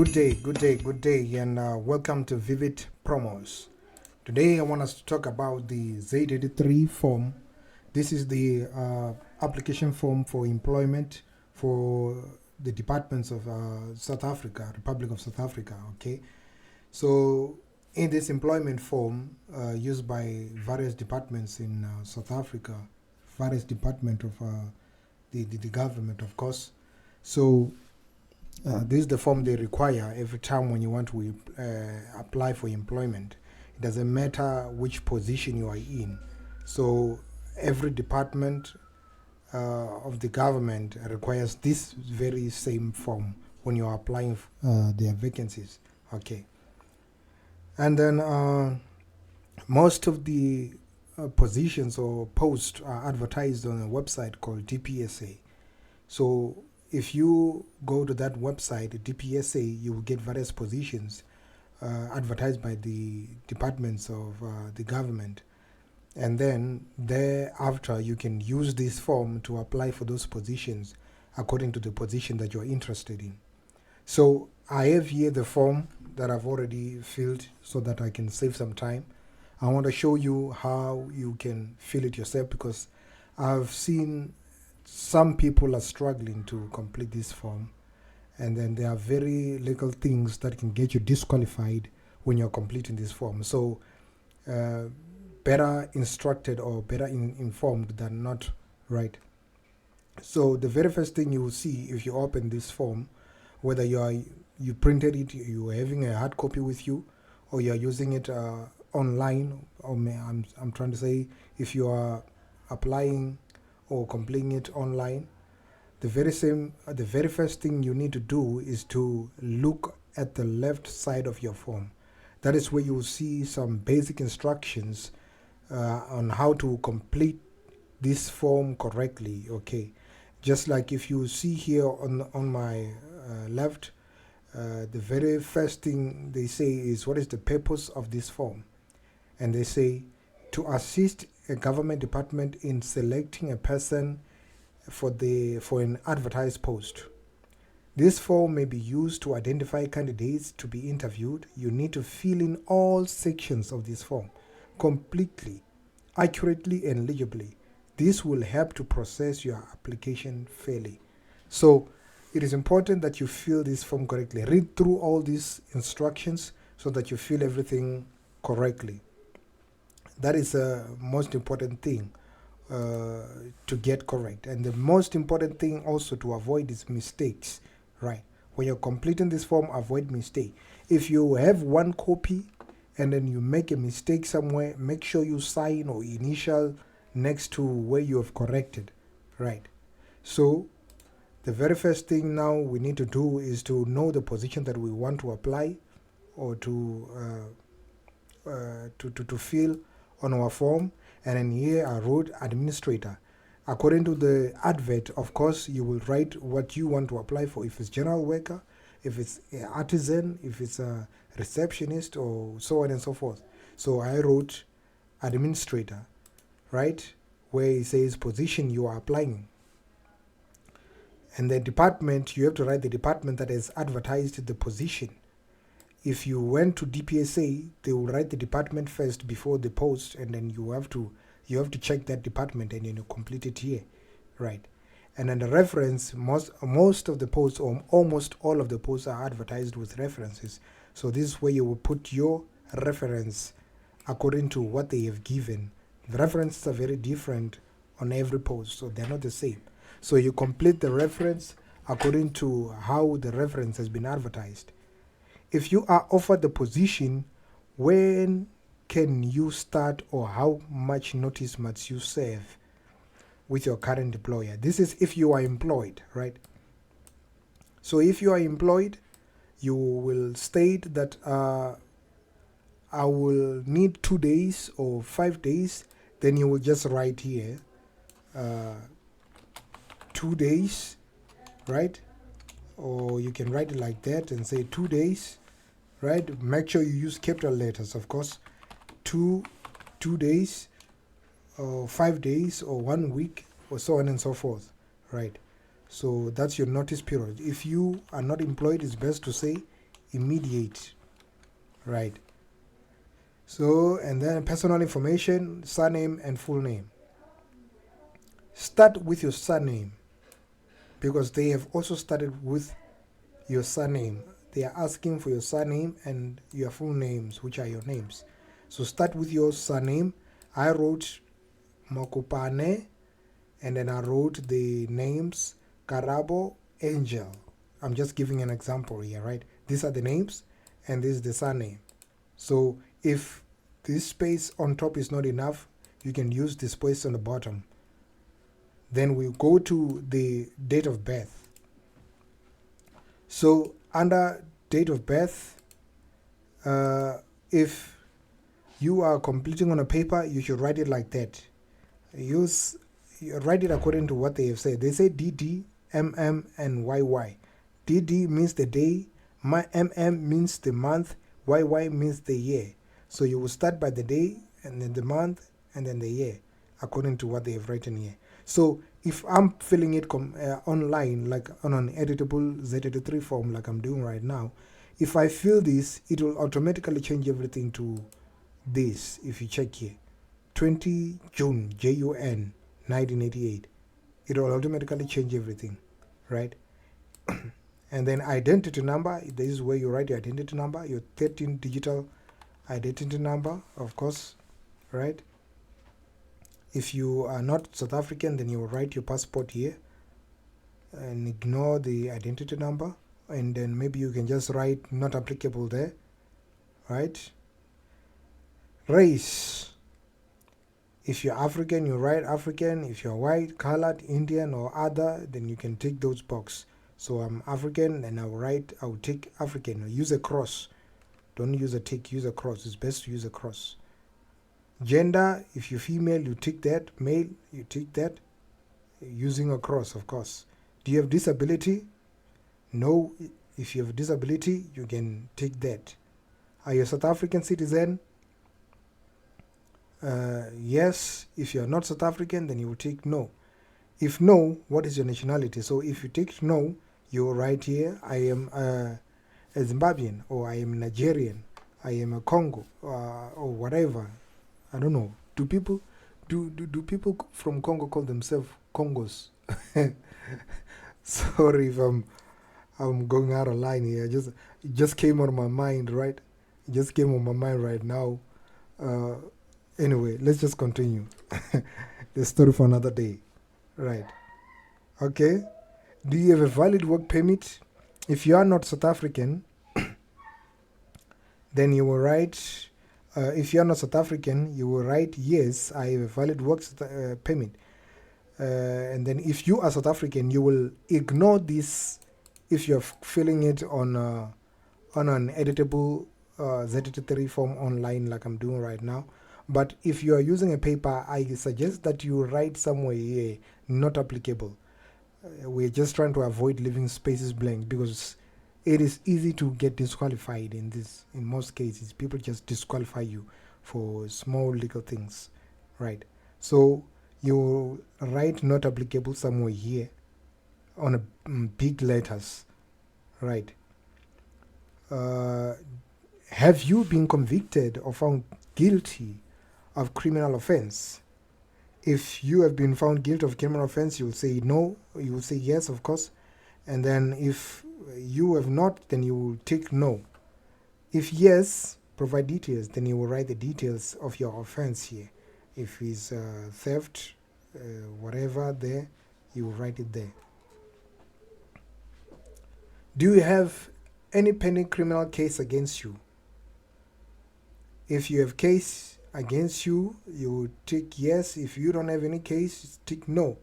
Good day, and welcome to Vivid Promos. Today, I want us to talk about the Z83 form. This is the application form for employment for the departments of South Africa, Republic of South Africa. Okay, so in this employment form used by various departments in South Africa, various department of the government, of course. So this is the form they require every time when you want to apply for employment. It doesn't matter which position you are in. So every department of the government requires this very same form when you are applying their vacancies. Okay. And then most of the positions or posts are advertised on a website called DPSA. So if you go to that website, DPSA, you will get various positions advertised by the departments of the government. And then thereafter, you can use this form to apply for those positions according to the position that you're interested in. So I have here the form that I've already filled so that I can save some time. I want to show you how you can fill it yourself because I've seen some people are struggling to complete this form, and then there are very little things that can get you disqualified when you're completing this form. So better instructed or better informed than not, right? So the very first thing you will see if you open this form, whether you printed it, you're having a hard copy with you, or you're using it online, or I'm trying to say if you are applying or completing it online, the very first thing you need to do is to look at the left side of your form. That is where you will see some basic instructions on how to complete this form correctly. Okay, just like if you see here on my left, the very first thing they say is what is the purpose of this form, and they say to assist a government department in selecting a person for an advertised post. This form may be used to identify candidates to be interviewed. You need to fill in all sections of this form completely, accurately, and legibly. This will help to process your application fairly. So it is important that you fill this form correctly. Read through all these instructions so that you fill everything correctly. That is the most important thing to get correct. And the most important thing also to avoid is mistakes, right? When you're completing this form, avoid mistake. If you have one copy and then you make a mistake somewhere, make sure you sign or initial next to where you have corrected, right? So the very first thing now we need to do is to know the position that we want to apply or to fill on our form. And then here I wrote administrator. According to the advert, of course, you will write what you want to apply for. If it's general worker, if it's an artisan, if it's a receptionist, or so on and so forth. So I wrote administrator, right? Where it says position you are applying. And the department, you have to write the department that has advertised the position. If you went to DPSA, they will write the department first before the post, and then you have to check that department and then you complete it here, right? And then the reference, most of the posts or almost all of the posts are advertised with references. So this is where you will put your reference according to what they have given. The references are very different on every post, so they're not the same. So you complete the reference according to how the reference has been advertised. If you are offered the position, when can you start or how much notice must you serve with your current employer? This is if you are employed, right? So if you are employed, you will state that I will need 2 days or 5 days. Then you will just write here 2 days, right? Or you can write it like that and say 2 days. Right? Make sure you use capital letters, of course. 2 days, or 5 days, or 1 week, or so on and so forth, right? So that's your notice period. If you are not employed, it's best to say immediate, right? So, and then personal information, surname and full name. Start with your surname because they have also started with your surname. They are asking for your surname and your full names, which are your names. So start with your surname. I wrote Makupane, and then I wrote the names Karabo, Angel. I'm just giving an example here, right? These are the names, and this is the surname. So if this space on top is not enough, you can use the space on the bottom. Then we go to the date of birth. So under date of birth, if you are completing on a paper, you should write it like that. Write it according to what they have said. They say DD, MM, and YY. DD means the day, MM means the month, YY means the year. So you will start by the day, and then the month, and then the year, according to what they have written here. So if I'm filling it online, like on an editable Z83 form like I'm doing right now, if I fill this, it will automatically change everything to this. If you check here, 20 June, JUN, 1988, it will automatically change everything, right? And then identity number, this is where you write your identity number, your 13 digital identity number, of course, right? If you are not South African, then you will write your passport here and ignore the identity number, and then maybe you can just write not applicable there, right? Race. If you're African, you write African. If you're white, colored, Indian, or other, then you can tick those boxes. So I'm African, and I'll tick African. Use a cross. Don't use a tick, use a cross. It's best to use a cross. Gender, if you're female, you tick that. Male, you tick that. Using a cross, of course. Do you have disability? No. If you have disability, you can tick that. Are you a South African citizen? Yes. If you are not South African, then you will tick no. If no, what is your nationality? So if you tick no, you will write here, I am a Zimbabwean, or I am Nigerian, I am a Congo, or whatever. I don't know. Do people from Congo call themselves Congos? Sorry if I'm going out of line here. It just came on my mind, right? It just came on my mind right now. Anyway, let's just continue. The story for another day. Right. Okay. Do you have a valid work permit? If you are not South African, then you will write, if you are not South African, you will write, yes, I have a valid work permit. And then if you are South African, you will ignore this if you're filling it on an editable Z83 form online like I'm doing right now. But if you are using a paper, I suggest that you write somewhere here, not applicable. We're just trying to avoid leaving spaces blank because it is easy to get disqualified in this. In most cases, people just disqualify you for small legal things, right? So you write not applicable somewhere here on a big letters, right? Have you been convicted or found guilty of criminal offense? If you have been found guilty of criminal offense, you will say no. You will say yes, of course. And then if you have not, then you will tick no. If yes, provide details. Then you will write the details of your offense here. If it's theft, whatever there, you will write it there. Do you have any pending criminal case against you? If you have case against you, you tick yes. If you don't have any case, tick no.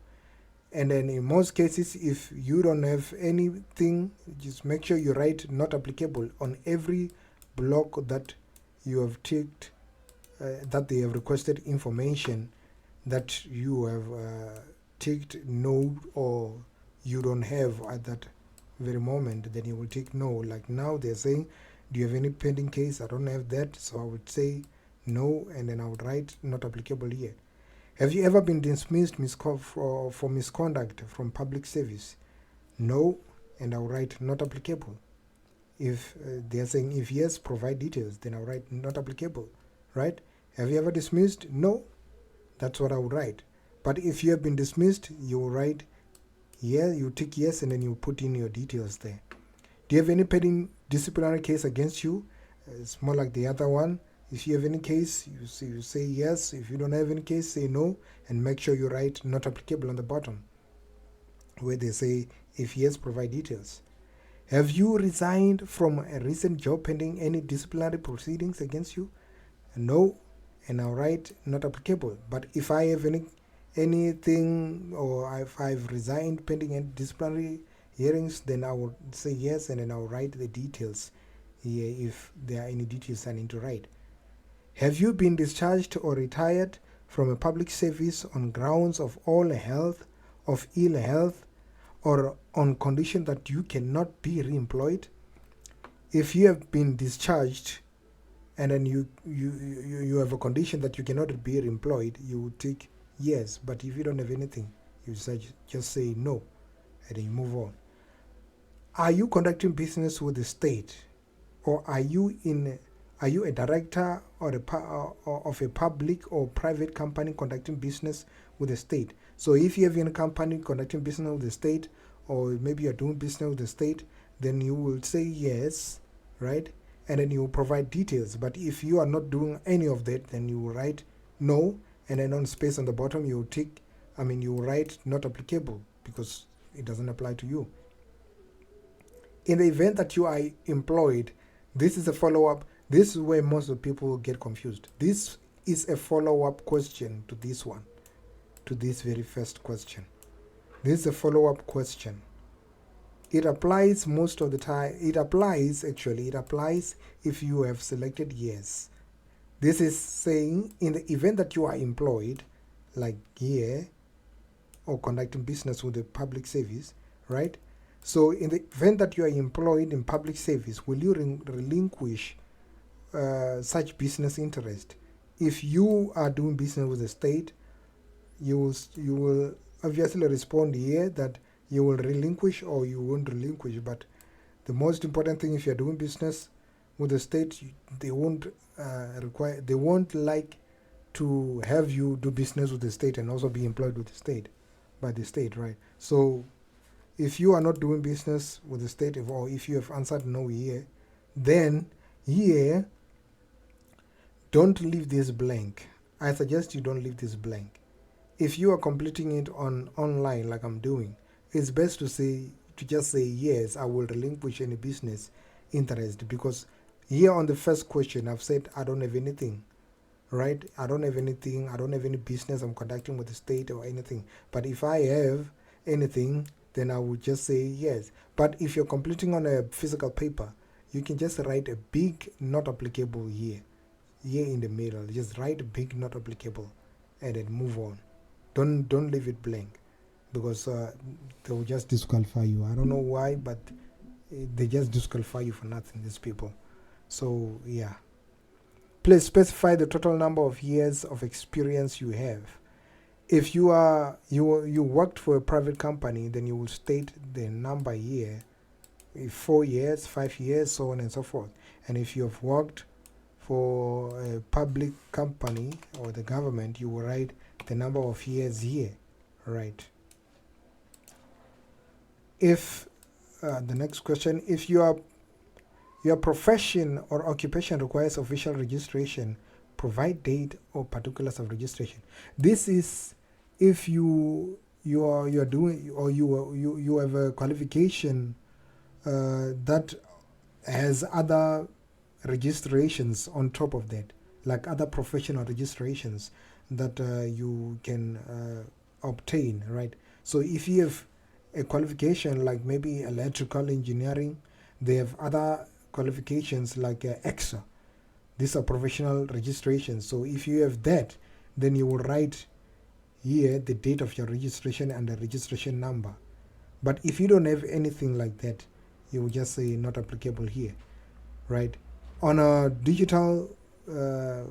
And then in most cases, if you don't have anything, just make sure you write not applicable on every block that you have ticked, that they have requested information that you have ticked no, or you don't have at that very moment, then you will tick no. Like now they're saying, do you have any pending case? I don't have that, so I would say no, and then I would write not applicable here. Have you ever been dismissed for misconduct from public service? No, and I will write not applicable. If they're saying if yes, provide details, then I'll write not applicable, right? Have you ever dismissed? No. That's what I would write. But if you have been dismissed, you will write yeah, you tick yes, and then you put in your details there. Do you have any pending disciplinary case against you? It's more like the other one. If you have any case, you say yes. If you don't have any case, say no, and make sure you write not applicable on the bottom, where they say if yes, provide details. Have you resigned from a recent job pending any disciplinary proceedings against you? No, and I'll write not applicable. But if I have anything, or if I've resigned pending any disciplinary hearings, then I will say yes, and then I'll write the details here if there are any details I need to write. Have you been discharged or retired from a public service on grounds of ill health, or on condition that you cannot be reemployed? If you have been discharged and then you have a condition that you cannot be reemployed, you take yes. But if you don't have anything, you just say no, and then you move on. Are you conducting business with the state, or are you a director or of a public or private company conducting business with the state? So if you have a company conducting business with the state, or maybe you're doing business with the state, then you will say yes, right? And then you will provide details. But if you are not doing any of that, then you will write no, and then on space on the bottom you will write not applicable, because it doesn't apply to you. In the event that you are employed, this is a follow-up. This is where most of the people get confused. This is a follow-up question to this one, to this very first question. This is a follow-up question. It applies most of the time. It applies if you have selected yes. This is saying in the event that you are employed, like here, or conducting business with the public service, right? So in the event that you are employed in public service, will you relinquish such business interest? If you are doing business with the state, you will obviously respond here that you will relinquish or you won't relinquish. But the most important thing, if you're doing business with the state, they won't like to have you do business with the state and also be employed with the state, by the state, right? So if you are not doing business with the state, or if you have answered no here, then here, don't leave this blank. I suggest you don't leave this blank. If you are completing it online like I'm doing, it's best to just say yes, I will relinquish any business interest, because here on the first question I've said I don't have anything, right? I don't have any business I'm conducting with the state or anything. But if I have anything, then I would just say yes. But if you're completing on a physical paper, you can just write a big not applicable here in the middle. Just write a big not applicable and then move on. Don't leave it blank, because they will just disqualify you. I don't know why, but they just disqualify you for nothing, these people. So yeah, please specify the total number of years of experience you have. If you worked for a private company, then you will state the number here, 4 years, 5 years, so on and so forth. And if you have worked for a public company or the government, you will write the number of years here, right? If the next question, if your profession or occupation requires official registration, provide date or particulars of registration. This is if you are doing, or you have a qualification that has other registrations on top of that, like other professional registrations that you can obtain, right? So if you have a qualification like maybe electrical engineering, they have other qualifications like EXA. These are professional registrations. So if you have that, then you will write here the date of your registration and the registration number. But if you don't have anything like that, you will just say not applicable here, right? On a digital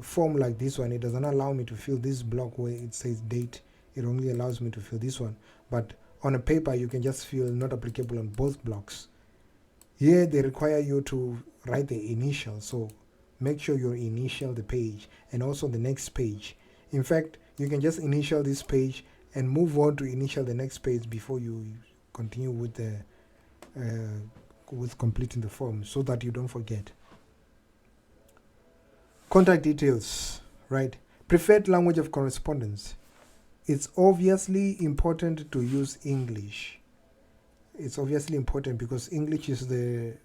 form like this one, it doesn't allow me to fill this block where it says date. It only allows me to fill this one. But on a paper, you can just fill not applicable on both blocks. Here they require you to write the initial, so make sure you initial the page and also the next page. In fact, you can just initial this page and move on to initial the next page before you continue with the with completing the form, so that you don't forget. Contact details, right? Preferred language of correspondence. It's obviously important to use English. It's obviously important because English is the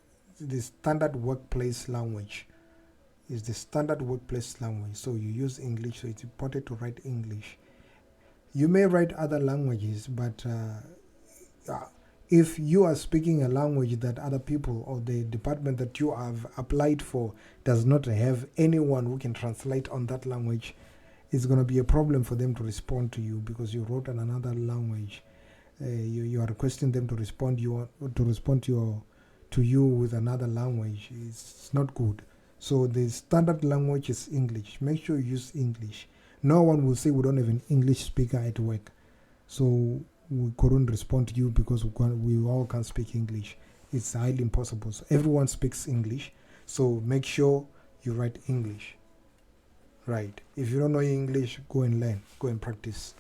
standard workplace language. Is the standard workplace language. So you use English, so it's important to write English. You may write other languages, but if you are speaking a language that other people or the department that you have applied for does not have anyone who can translate on that language, it's going to be a problem for them to respond to you because you wrote in another language. You are requesting them to respond to you with another language. It's not good. So the standard language is English. Make sure you use English. No one will say we don't have an English speaker at work, so we couldn't respond to you because we all can't speak English. It's highly impossible. So everyone speaks English, so make sure you write English. Right. If you don't know English, go and learn. Go and practice.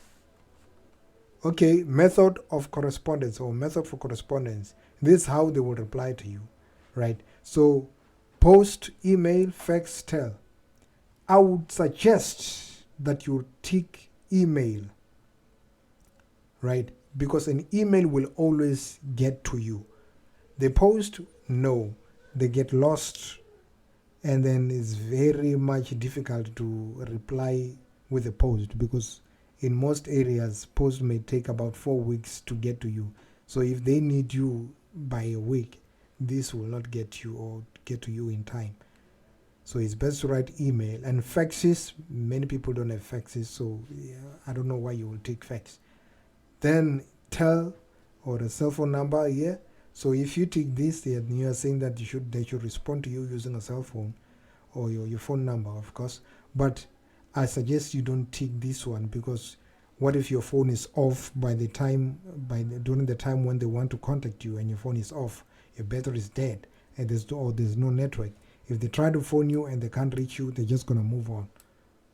Okay, method of correspondence or method for correspondence. This is how they will reply to you. Right. So post, email, fax, tell. I would suggest that you tick email, right? Because an email will always get to you. The post, no, they get lost, and then it's very much difficult to reply with the post because in most areas, post may take about 4 weeks to get to you. So if they need you by a week, this will not get you or get to you in time. So it's best to write email. And faxes, many people don't have faxes, so yeah, I don't know why you will take fax. Then tell or a cell phone number here. So if you take this, you are saying that they should respond to you using a cell phone or your phone number, of course. But I suggest you don't tick this one because what if your phone is off during the time when they want to contact you and your phone is off, your battery is dead, and there's no network. If they try to phone you and they can't reach you, they're just gonna move on.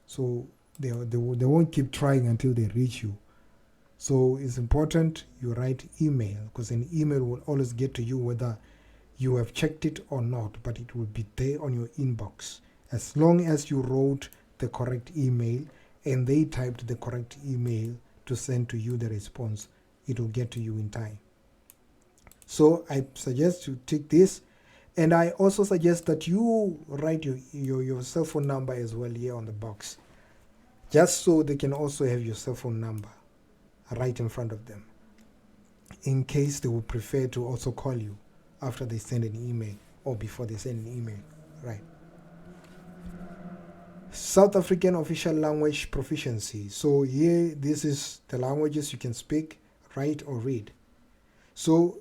So they won't keep trying until they reach you. So it's important you write email because an email will always get to you whether you have checked it or not, but it will be there on your inbox. As long as you wrote the correct email and they typed the correct email to send to you the response, it will get to you in time. So I suggest you take this, and I also suggest that you write your cell phone number as well here on the box, just so they can also have your cell phone number right in front of them, in case they would prefer to also call you after they send an email or before they send an email, right? South African official language proficiency. So here, this is the languages you can speak, write, or read. So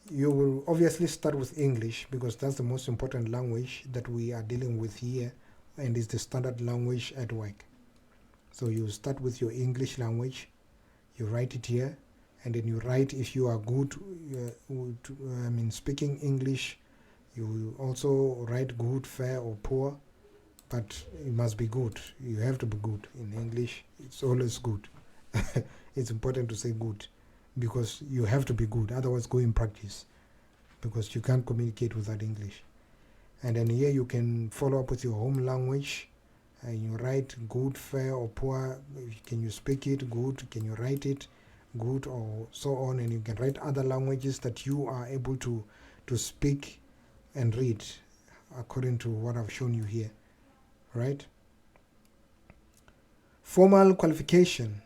you will obviously start with English because that's the most important language that we are dealing with here and is the standard language at work. So you start with your English language, you write it here, and then you write if you are good speaking English. You also write good, fair, or poor, but it must be good. You have to be good in English. It's always good. It's important to say good because you have to be good, otherwise go in practice because you can't communicate without English. And then here you can follow up with your home language and you write good, fair, or poor. Can you speak it? Good. Can you write it? Good, or so on. And you can write other languages that you are able to speak and read according to what I've shown you here, right? Formal qualification.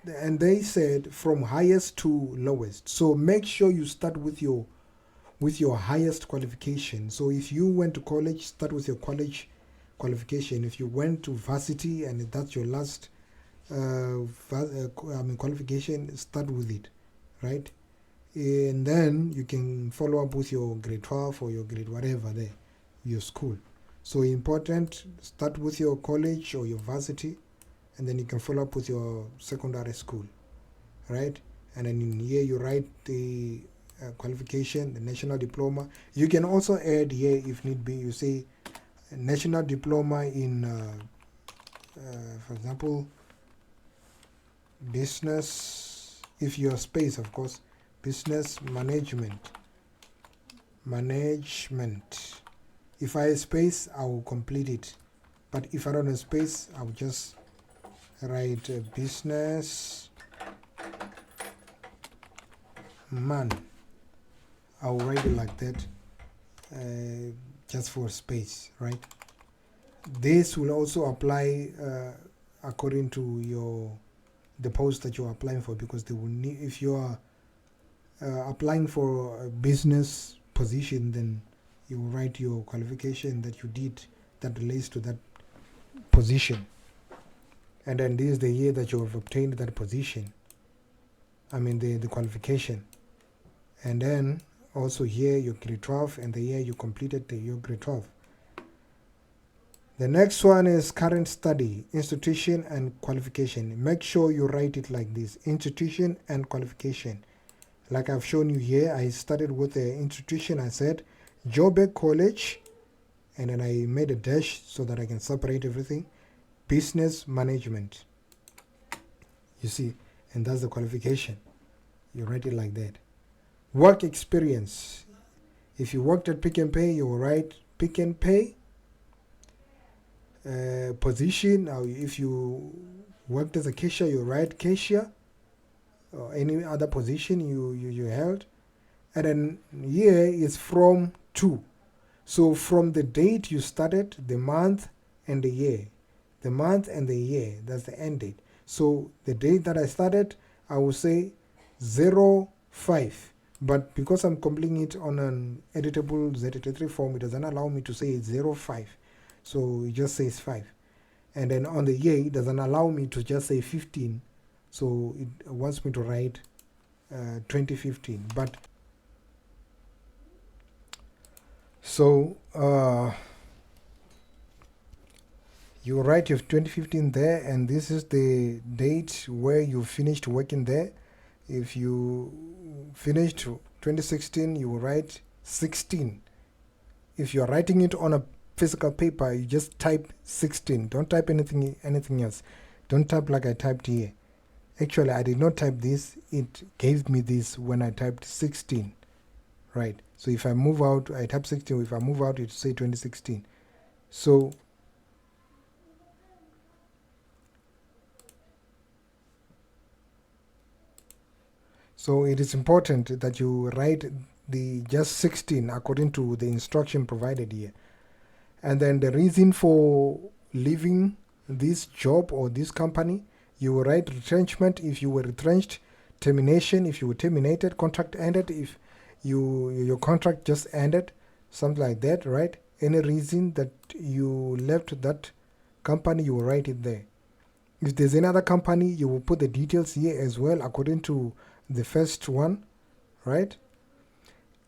And they said from highest to lowest. So make sure you start with your highest qualification. So if you went to college, start with your college qualification. If you went to varsity and that's your last qualification, start with it, right? And then you can follow up with your grade 12 or your grade whatever there, your school. So important, start with your college or your varsity, and then you can follow up with your secondary school, right? And then in here you write the qualification, the national diploma. You can also add here if need be. You say national diploma in, for example, business. If you're space, of course, business management. If I have space, I will complete it. But if I don't have space, I will just write business man. I will write it like that, just for space, right? This will also apply according to the post that you're applying for, because they will need, if you are applying for a business position, then you will write your qualification that you did that relates to that position. And then this is the year that you have obtained that position. I mean the qualification. And then also here your grade 12 and the year you completed your grade 12. The next one is current study, institution and qualification. Make sure you write it like this: institution and qualification. Like I've shown you here, I started with the institution. I said Joburg College, and then I made a dash so that I can separate everything. Business management. You see, and that's the qualification. You write it like that. Work experience. If you worked at Pick and Pay, you will write Pick and Pay. Position. If you worked as a cashier, you write cashier. Or any other position you held. And then year is from to. So from the date you started, the month and the year. The month and the year, that's the end date. So the date that I started, I will say 05. But because I'm completing it on an editable Z83 form, it doesn't allow me to say 05. So it just says 5. And then on the year, it doesn't allow me to just say 15. So it wants me to write 2015. But so you write your 2015 there, and this is the date where you finished working there. If you finished 2016, you will write 16. If you're writing it on a physical paper, you just type 16. Don't type anything else. Don't type like I typed here. Actually, I did not type this. It gave me this when I typed 16. Right. So if I move out, I type 16. If I move out, it say 2016. So it is important that you write the just 16 according to the instruction provided here. And then the reason for leaving this job or this company, you will write retrenchment if you were retrenched, termination if you were terminated, contract ended if your contract just ended, something like that, right? Any reason that you left that company, you will write it there. If there's another company, you will put the details here as well according to the first one, right?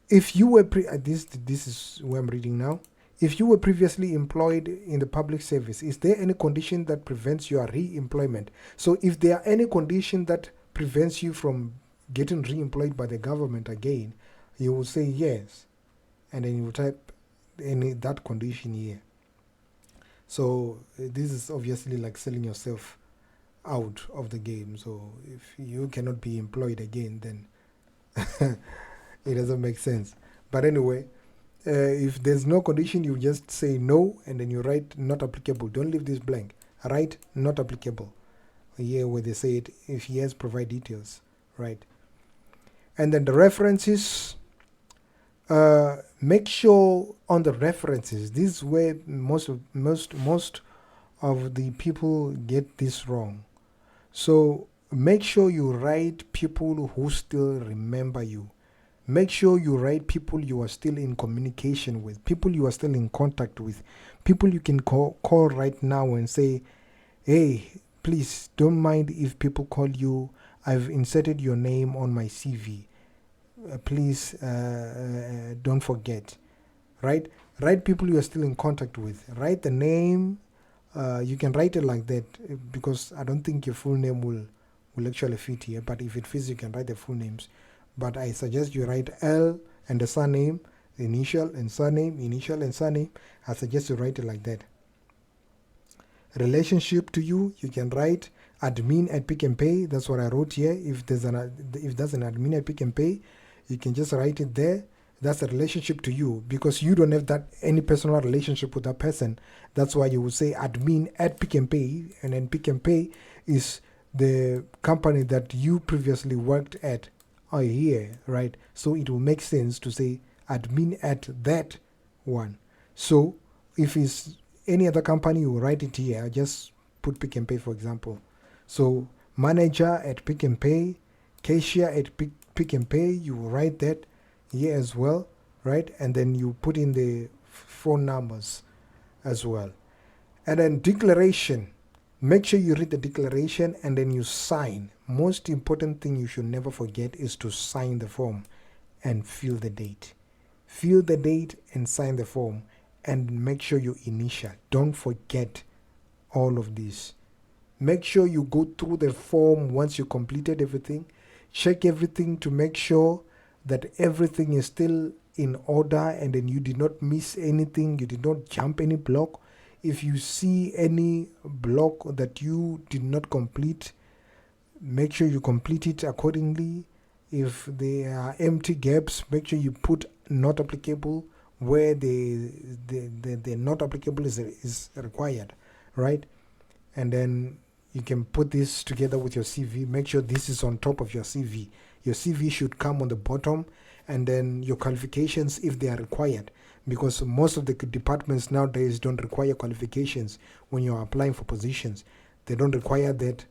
If you were this is where I'm reading now. If you were previously employed in the public service, is there any condition that prevents your re-employment? So if there are any condition that prevents you from getting re-employed by the government again, you will say yes, and then you will type that condition here. So this is obviously like selling yourself out of the game. So if you cannot be employed again, then it doesn't make sense. But anyway, if there's no condition, you just say no, and then you write not applicable. Don't leave this blank. Write not applicable here where they say it. If yes, provide details, right? And then the references, make sure on the references, this is where most of the people get this wrong. So make sure you write people who still remember you. Make sure you write people you are still in communication with, people you are still in contact with, people you can call right now and say, hey, please don't mind if people call you. I've inserted your name on my CV. Please don't forget. Right? Write people you are still in contact with. Write the name. You can write it like that because I don't think your full name will actually fit here. But if it fits, you can write the full names. but I suggest you write L and the surname, initial and surname, initial and surname. I suggest you write it like that. Relationship to you, you can write admin at Pick and Pay. That's what I wrote here. If there's an admin at Pick and Pay, you can just write it there. That's a relationship to you, because you don't have that any personal relationship with that person. That's why you would say admin at Pick and Pay, and then Pick and Pay is the company that you previously worked at here, right? So it will make sense to say admin at that one. So if it's any other company, you write it here. Just put Pick and Pay, for example. So manager at Pick and Pay, cashier at Pick and Pay, you write that here as well, right? And then you put in the phone numbers as well. And then declaration. Make sure you read the declaration and then you sign. Most important thing you should never forget is to sign the form and fill the date. Fill the date and sign the form, and make sure you initial. Don't forget all of this. Make sure you go through the form once you completed everything. Check everything to make sure that everything is still in order, and then you did not miss anything, you did not jump any block. If you see any block that you did not complete, make sure you complete it accordingly. If there are empty gaps, make sure you put not applicable where the not applicable is required, right? And then you can put this together with your CV. Make sure this is on top of your CV. Your CV should come on the bottom, and then your qualifications if they are required, because most of the departments nowadays don't require qualifications when you're applying for positions. They don't require that.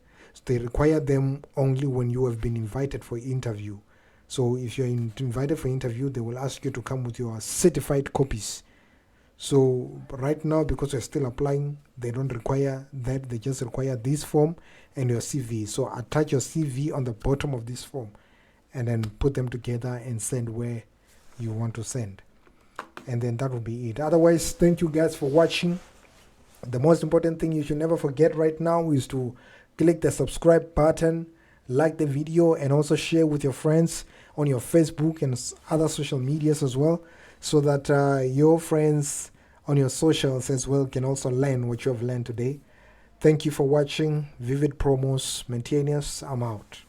They require them only when you have been invited for interview. So if you're invited for interview, they will ask you to come with your certified copies. So right now, because you're still applying, they don't require that. They just require this form and your CV. So attach your CV on the bottom of this form, and then put them together and send where you want to send. And then that will be it. Otherwise, thank you guys for watching. The most important thing you should never forget right now is to click the subscribe button, like the video, and also share with your friends on your Facebook and other social medias as well, so that your friends on your socials as well can also learn what you have learned today. Thank you for watching. Vivid Promos, Maintenance. I'm out.